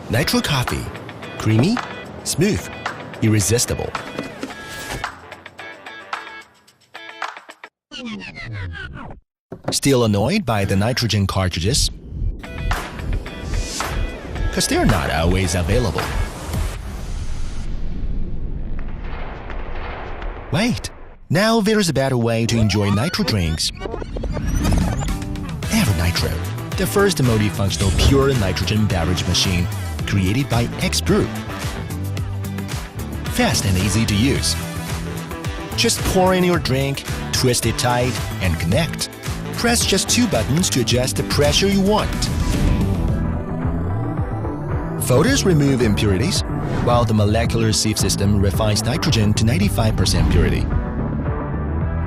Nitro coffee. Creamy, smooth, irresistible. Still annoyed by the nitrogen cartridges? Because they're not always available. Wait, now there's a better way to enjoy nitro drinks. EverNitro, the first multifunctional pure nitrogen beverage machine created by X-Brew. Fast and easy to use. Just pour in your drink, twist it tight, and connect. Press just 2 buttons to adjust the pressure you want. Filters remove impurities, while the molecular sieve system refines nitrogen to 95% purity.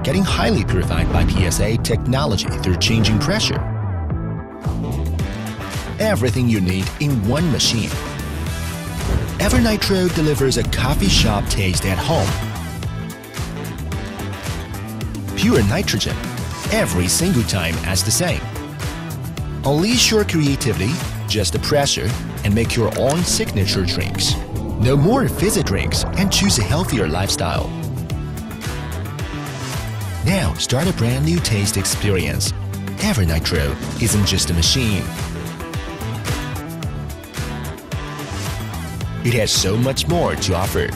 Getting highly purified by PSA technology through changing pressure. Everything you need in one machine. EverNitro delivers a coffee shop taste at home. Pure nitrogen, every single time as the same. Unleash your creativity, just the pressure, and make your own signature drinks. No more fizzy drinks and choose a healthier lifestyle. Now start a brand new taste experience. EverNitro isn't just a machine. It has so much more to offer.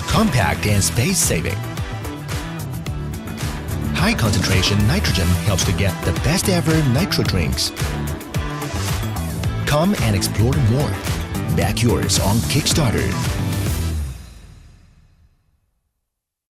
Compact and space-saving. High concentration nitrogen helps to get the best ever nitro drinks. Come and explore more. Back yours on Kickstarter.